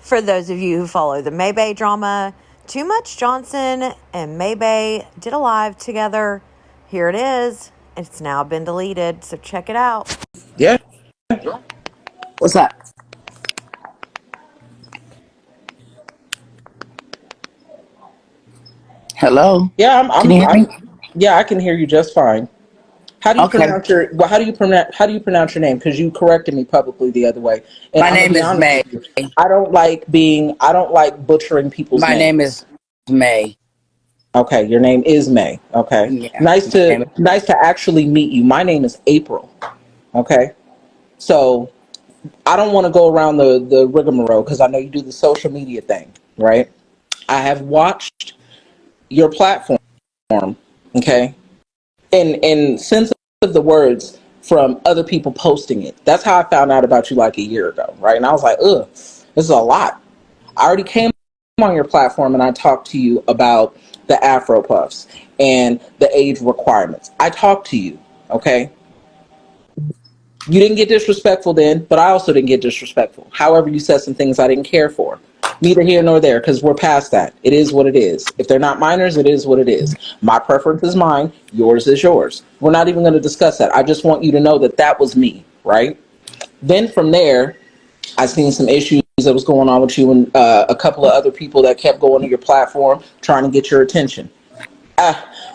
For those of you who follow the Maybae drama, Too Much Johnson and Maybae did a live together. Here it is. It's now been deleted, so check it out. Yeah. What's up? Hello? Yeah, Can you hear me? yeah, I can hear you just fine. How do you Okay. pronounce how do you pronounce your name? Because you corrected me publicly the other way. And My I'm gonna name be is honest May. with you. I don't like butchering people's My names. name is May. Okay, your name is May. Okay. Yeah. Nice My name to nice to actually meet you. My name is April. Okay. So I don't want to go around the rigmarole because I know you do the social media thing, right? I have watched your platform, okay, in sense of the words from other people posting it. That's how I found out about you like a year ago, right? And I was like, ugh, this is a lot. I already came on your platform and I talked to you about the Afro Puffs and the age requirements. I talked to you, okay? You didn't get disrespectful then, but I also didn't get disrespectful. However, you said some things I didn't care for. Neither here nor there, because we're past that. It is what it is. If they're not minors, it is what it is. My preference is mine. Yours is yours. We're not even going to discuss that. I just want you to know that that was me, right? Then from there, I seen some issues that was going on with you and a couple of other people that kept going to your platform trying to get your attention.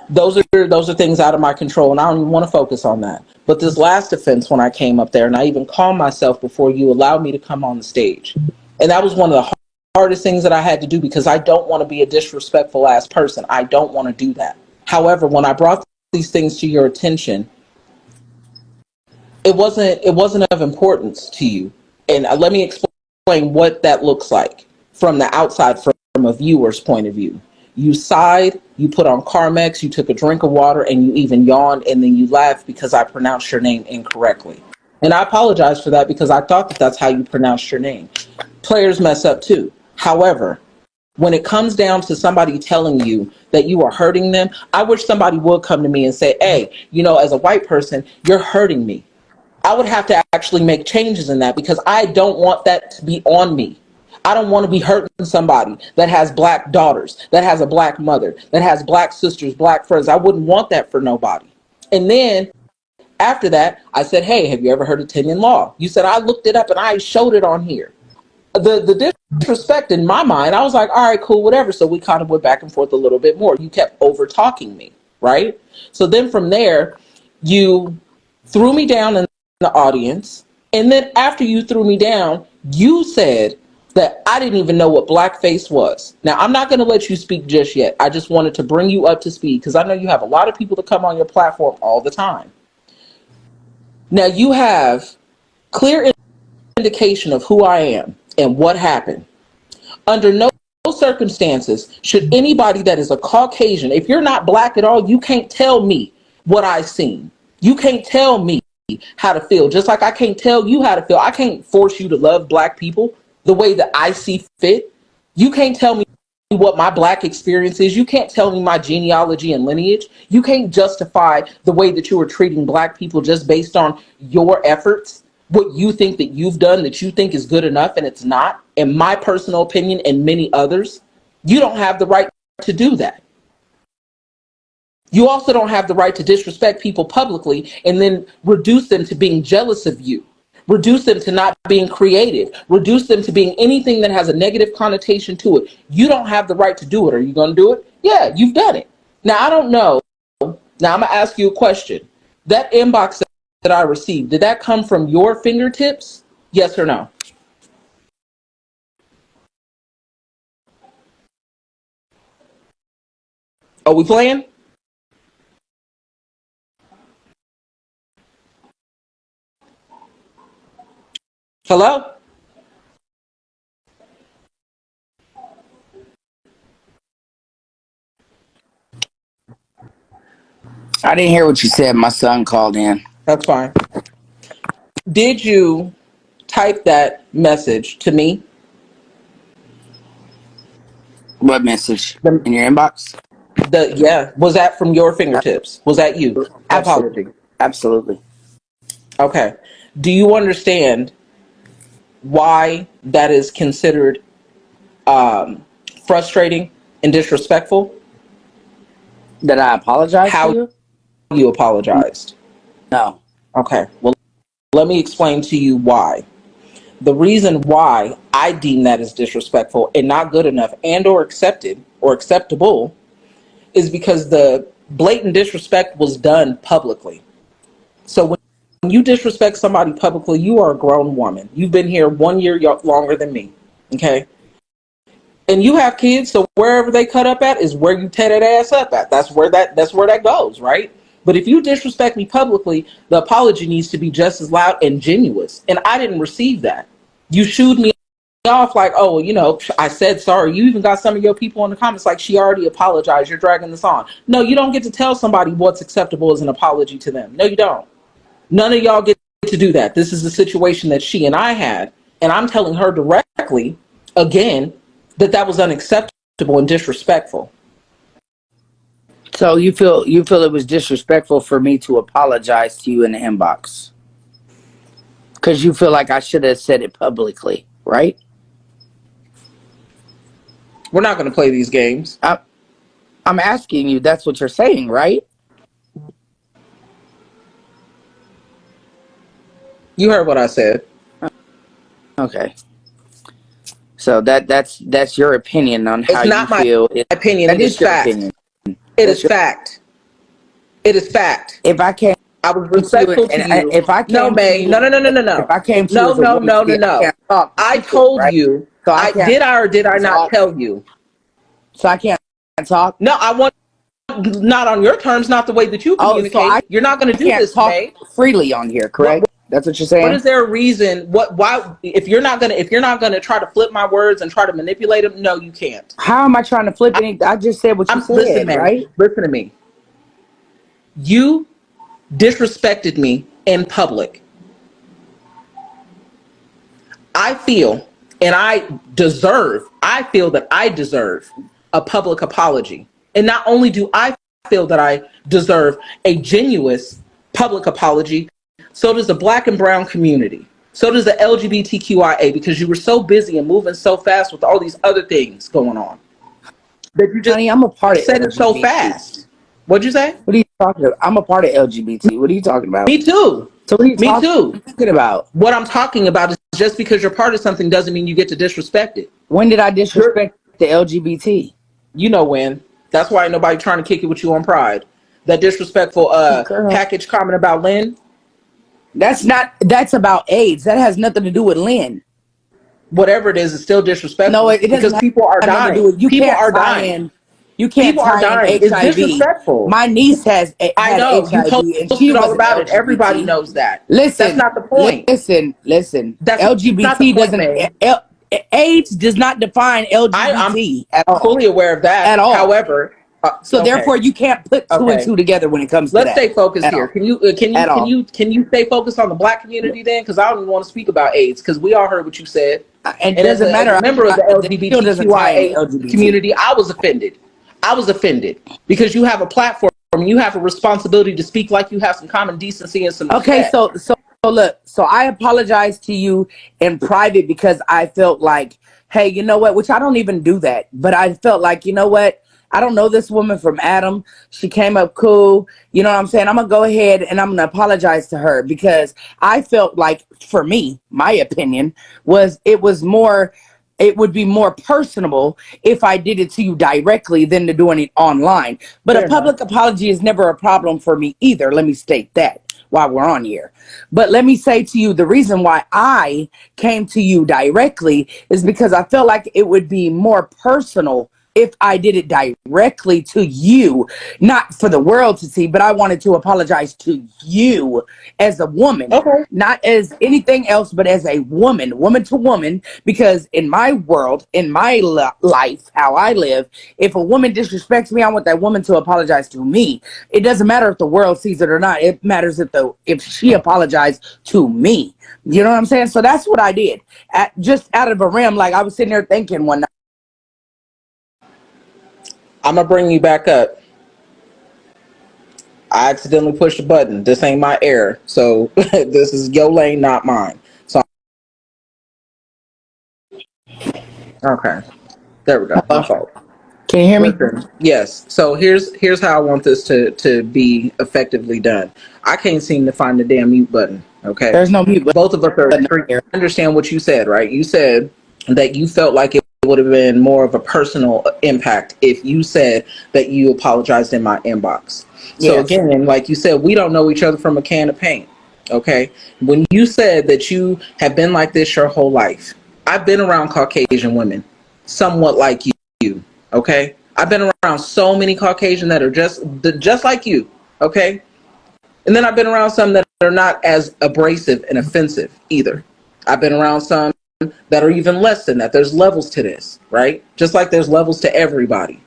Those are things out of my control, and I don't even want to focus on that. But this last offense, when I came up there, and I even calmed myself before you allowed me to come on the stage, and that was one of the hardest things that I had to do because I don't want to be a disrespectful ass person. I don't want to do that. However, when I brought these things to your attention, it wasn't of importance to you, and let me explain what that looks like from the outside, from a viewer's point of view. You sighed, you put on Carmex, you took a drink of water, and you even yawned, and then you laughed because I pronounced your name incorrectly. And I apologize for that because I thought that that's how you pronounced your name. Players mess up too. However, when it comes down to somebody telling you that you are hurting them, I wish somebody would come to me and say, hey, as a white person, you're hurting me. I would have to actually make changes in that because I don't want that to be on me. I don't want to be hurting somebody that has black daughters, that has a black mother, that has black sisters, black friends. I wouldn't want that for nobody. And then after that, I said, hey, have you ever heard of Kenyan law? You said, I looked it up and I showed it on here. The disrespect in my mind, I was like, all right, cool, whatever. So we kind of went back and forth a little bit more. You kept over talking me, right? So then from there, you threw me down in the audience. And then after you threw me down, you said that I didn't even know what blackface was. Now, I'm not going to let you speak just yet. I just wanted to bring you up to speed because I know you have a lot of people that come on your platform all the time. Now, you have clear indication of who I am and what happened. Under no circumstances should anybody that is a Caucasian, if you're not black at all, you can't tell me what I've seen. You can't tell me how to feel. Just like I can't tell you how to feel. I can't force you to love black people the way that I see fit. You can't tell me what my black experience is. You can't tell me my genealogy and lineage. You can't justify the way that you are treating black people just based on your efforts, what you think that you've done that you think is good enough and it's not. In my personal opinion and many others, you don't have the right to do that. You also don't have the right to disrespect people publicly and then reduce them to being jealous of you. Reduce them to not being creative. Reduce them to being anything that has a negative connotation to it. You don't have the right to do it. Are you going to do it? Yeah, you've done it. Now, I don't know. Now, I'm going to ask you a question. That inbox that I received, did that come from your fingertips? Yes or no? Are we playing? Hello? I didn't hear what you said. My son called in. That's fine. Did you type that message to me? What message? The, In your inbox? yeah, was that from your A- fingertips? Was that you? I apologize. Absolutely. Absolutely. Okay. Do you understand why that is considered frustrating and disrespectful? Did I apologize to How you? you apologized? No. Okay. Well, let me explain to you why. The reason why I deem that as disrespectful and not good enough and or accepted or acceptable is because the blatant disrespect was done publicly. So when you disrespect somebody publicly, you are a grown woman. You've been here 1 year longer than me. Okay. And you have kids, so wherever they cut up at is where you tear that ass up at. That's where that goes, right? But if you disrespect me publicly, the apology needs to be just as loud and genuine. And I didn't receive that. You shooed me off like, oh, I said sorry. You even got some of your people in the comments like, she already apologized. You're dragging this on. No, you don't get to tell somebody what's acceptable as an apology to them. No, you don't. None of y'all get to do that. This is the situation that she and I had. And I'm telling her directly, again, that was unacceptable and disrespectful. So you feel it was disrespectful for me to apologize to you in the inbox because you feel like I should have said it publicly, right? We're not going to play these games. I'm asking you. That's what you're saying, right? You heard what I said. Okay. So that's your opinion on how It's you not my feel. opinion. That It is is your fact. opinion. It That's is fact. It is fact. If I came I was to you respectful to and you. if I No, came to May. you, No, no, no, no, no, if no. I came to you No, as a no, woman, no, no, see, I no. can't talk to I people, told right? you. So I can't. Did I or did I not talk. tell you? So I can't talk. No, I want not on your terms, not the way that you Oh, so I communicate. You're not going to do can't this, talk May. freely on here, What correct? That's what you're what saying. is there a reason? Why? If you're not gonna try to flip my words and try to manipulate them, no, you can't. How am I trying to flip anything? I just said what you Listen, said, May. right? Listen to me. You disrespected me in public. I feel I feel that I deserve a public apology. And not only do I feel that I deserve a genuine public apology, so does the black and brown community. So does the LGBTQIA, because you were so busy and moving so fast with all these other things going on that you just Honey, I'm a part of said it so LGBT. fast. What'd you say? What are you talking about? I'm a part of LGBT. What are you talking about? Me too. So what are you Me too. talking about? What I'm talking about is just because you're part of something doesn't mean you get to disrespect it. When did I You're, disrespect the LGBT? you know when. That's why ain't nobody trying to kick it with you on Pride. That disrespectful Girl, package comment about Lynn. that's about AIDS. That has nothing to do with Lynn. Whatever it is, it's still No, disrespectful it doesn't because people are have nothing to do dying. with. You People can't are tie dying. in. You can't People are tie in dying. It's HIV. disrespectful. My niece I had know. You HIV and she posted all wasn't about it. Everybody LGBT. knows that. That's Listen, not the point. listen. That's not the LGBT point, doesn't. man. AIDS does not define I'm LGBT at all. fully aware of that. At all. However, So okay, therefore, you can't put two and okay. two together when it comes to Let's that. stay focused At here. all. Can you At all. stay focused on the black community then? Because I don't even want to speak about AIDS because we all heard what you said. And it And as doesn't a matter. member of the It still doesn't tie into LGBTQIA LGBT. community, I was offended. I was offended because you have a platform and you have a responsibility to speak like you have some common decency and some Okay, respect. so look, so I apologized to you in private because I felt like, hey, you know what? Which I don't even do that, but I felt like, you know what? I don't know this woman from Adam. She came up cool. You know what I'm saying? I'm gonna go ahead and I'm gonna apologize to her because I felt like, for me, my opinion was it would be more personable if I did it to you directly than to doing it online. But a Fair enough. public apology is never a problem for me either. Let me state that while we're on here. But let me say to you, the reason why I came to you directly is because I felt like it would be more personal if I did it directly to you, not for the world to see, but I wanted to apologize to you as a woman, Okay. not as anything else, but as a woman to woman, because in my world, in my life, how I live, if a woman disrespects me, I want that woman to apologize to me. It doesn't matter if the world sees it or not. It matters if she apologized to me. You know what I'm saying? So that's what I did. Just out of a rim, like I was sitting there thinking one night. I'm gonna bring you back up. I accidentally pushed a button. This ain't my error. So this is your lane, not mine. So okay. There we go. My Hello. fault. Can you hear me? Listen, yes. So here's how I want this to be effectively done. I can't seem to find the damn mute button. Okay, There's no mute both of us are button extreme. here. I understand what you said, right? You said that you felt like it would have been more of a personal impact if you said that you apologized in my inbox. So Yes. again, like you said, we don't know each other from a can of paint. Okay, when you said that you have been like this your whole life, I've been around Caucasian women, somewhat like you. Okay, I've been around so many Caucasian that are just like you. Okay, and then I've been around some that are not as abrasive and offensive either. I've been around some that are even less than that. There's levels to this, right? Just like there's levels to everybody.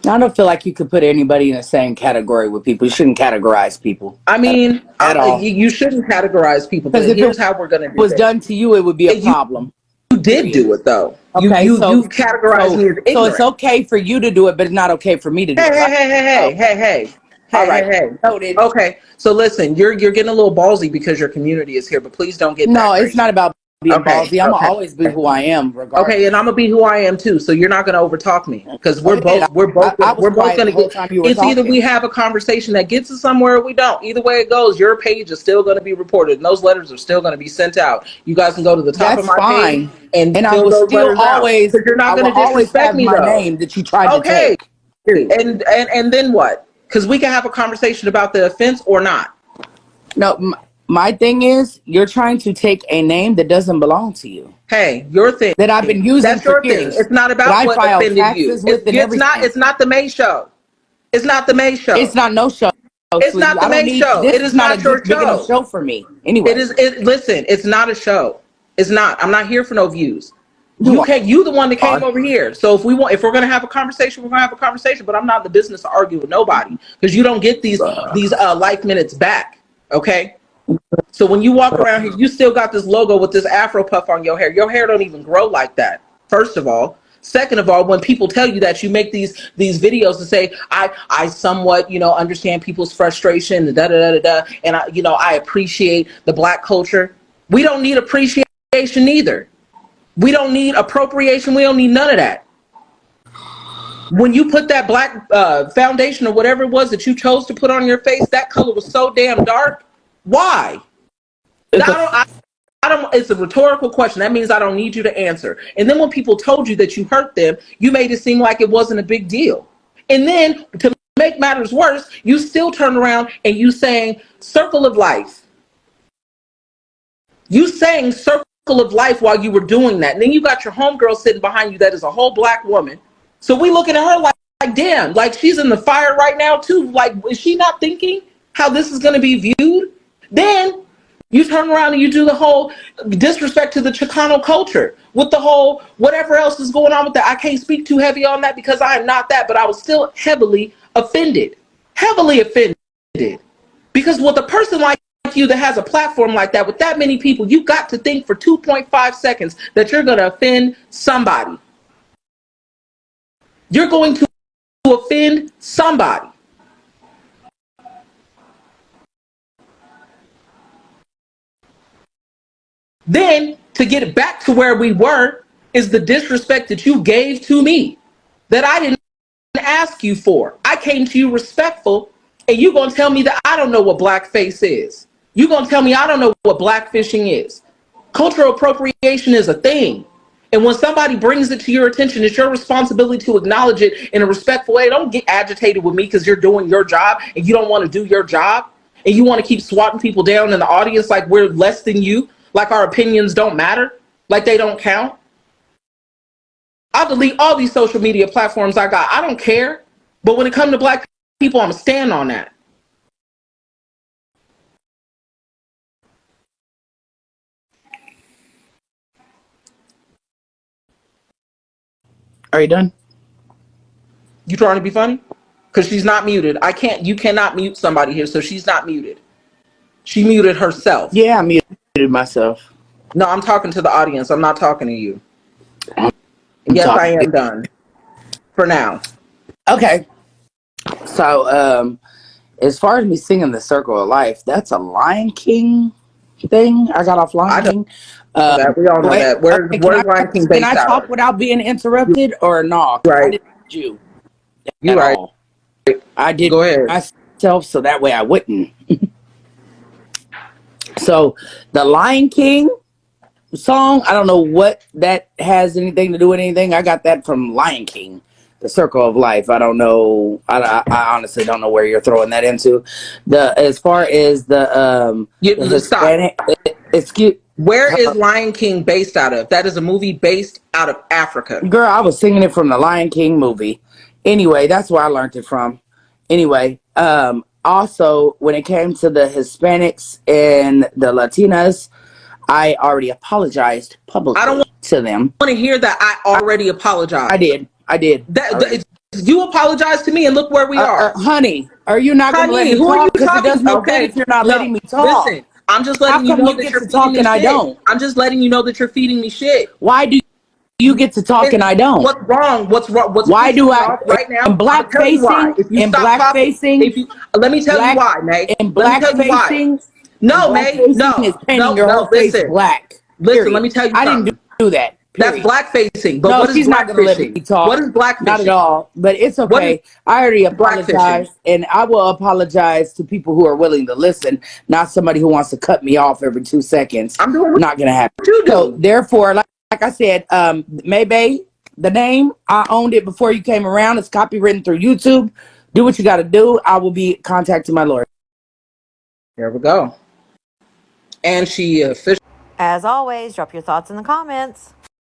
I don't feel like you could put anybody in the same category with people. You shouldn't categorize people I mean, at all. you shouldn't categorize people, Because but if it here's how we're going to do was this. done to you, it would be a You problem. did Period. do it though. Okay, You categorized me as so it's ignorant. okay for you to do it, but it's not okay for me to do Hey, it, hey, right? hey, hey, Oh, hey, hey, hey, all hey, hey, right. hey. Noted. Okay, so listen, you're getting a little ballsy because your community is here, but please don't get No, that it's crazy. not about being Okay, ballsy. I'm gonna okay, always be who I am, okay, and regardless. I'm gonna be who I am too. So you're not gonna overtalk me because Go ahead. I was we're both quiet gonna the whole get. time you were It's either talking. we have a conversation that gets us somewhere or we don't. Either way it goes, your page is still gonna be reported, and those letters are still gonna be sent out. You guys can go to the top of That's my page fine. and And fill those letters out because you're I not will gonna always disrespect have me my though. name that you tried to Okay, take. Period. and then what? Because we can have a conversation about the offense or not. No, my thing is, you're trying to take a name that doesn't belong to you, Hey, your thing. that I've been using That's for your thing. years, It's not that about I what filed offended you. taxes with and everything. It's not the May show. It's not the May It's show. not no show, It's sweetie. not the I don't May need, show. this It is is not a not your big enough show. show for me. Anyway, Listen, it's not a show. It's not. I'm not here for no views. you You the one that came are. over here. So if we're gonna have a conversation, we're gonna have a conversation. But I'm not in the business to argue with nobody because you don't get these life minutes back. Okay. So when you walk around here, you still got this logo with this Afro puff on your hair. Your hair don't even grow like that. First of all. Second of all, when people tell you that, you make these videos to say, I somewhat, understand people's frustration, da da da da da, and I appreciate the black culture. We don't need appreciation either. We don't need appropriation. We don't need none of that. When you put that black foundation or whatever it was that you chose to put on your face, that color was so damn dark. Why? It's I a don't. I don't. It's a rhetorical question. That means I don't need you to answer. And then when people told you that you hurt them, you made it seem like it wasn't a big deal. And then to make matters worse, you still turn around and you saying "circle of life." You sang "circle of life" while you were doing that. And then you got your homegirl sitting behind you that is a whole black woman. So we looking at her like damn, like she's in the fire right now too. Like, is she not thinking how this is going to be viewed? Then you turn around and you do the whole disrespect to the Chicano culture with the whole whatever else is going on with that. I can't speak too heavy on that because I am not that, but I was still heavily offended. Heavily offended. Because with a person like you that has a platform like that with that many people, you got to think for 2.5 seconds that you're going to offend somebody. You're going to offend somebody. Then to get back to where we were is the disrespect that you gave to me that I didn't ask you for. I came to you respectful, and you gonna tell me that I don't know what blackface is. You gonna tell me I don't know what blackfishing is. Cultural appropriation is a thing. And when somebody brings it to your attention, it's your responsibility to acknowledge it in a respectful way. Don't get agitated with me because you're doing your job and you don't want to do your job. And you want to keep swatting people down in the audience like we're less than you, like our opinions don't matter, like they don't count. I'll delete all these social media platforms I got. I don't care. But when it comes to black people, I'm going to stand on that. Are you done? You trying to be funny? Because she's not muted. You cannot mute somebody here, so she's not muted. She muted herself. Yeah, I muted myself. No, I'm talking to the audience. I'm not talking to you. I'm Yes, I talking. am done. For now. Okay. So, as far as me singing the Circle of Life, that's a Lion King thing. I got off I Lion know King. that. We all know Wait, that. Where's okay, where's Lion King can I based out talk of? without being interrupted or no? Because I Right. didn't hear you You at right. all. I did Go ahead. myself so that way I wouldn't. So the Lion King song, I don't know what that has anything to do with anything. I got that from Lion King, The Circle of Life. I don't know. I honestly don't know where you're throwing that into. The as far as the Stop. Hispanic, excuse. Where is Lion King based out of? That is a movie based out of Africa. Girl, I was singing it from the Lion King movie. Anyway, that's where I learned it from. Anyway, also when it came to the Hispanics and the Latinas, I already apologized I don't publicly to them. want to hear that. I already apologized. I did. You apologized to me, and look where we are. Honey, are you not going to let Honey, me who are you talk? Because it does talking? no good Okay, if you're not letting no, me talk. listen. I'm just How letting you come know you that get you're to feeding talk me and I shit. don't? I'm just letting you know that you're feeding me shit. Why do you get to talk and I don't? What's wrong? What's wrong? What's Why pissing do me I off right now? in I'm gonna black tell you why. facing If you in stop black talking, facing if you let me tell you black why, May. in Let me black tell you why. facing and No, black May. facing is No, painting no, your whole no. face Listen, black. listen. Let Period. me tell you I didn't something. do that. That's Period. black facing. But No, what is she's not black going to let me fishing? What talk. is black Not at fishing? all. But it's What is okay. I already black fishing? apologized, and I will apologize to people who are willing to listen, not somebody who wants to cut me off every 2 seconds. I'm doing Not going to happen. what you So, do. therefore, like I said, Maybae, the name, I owned it before you came around. It's copywritten through YouTube. Do what you got to do. I will be contacting my lawyer. Here we go. And she officially. As always, drop your thoughts in the comments.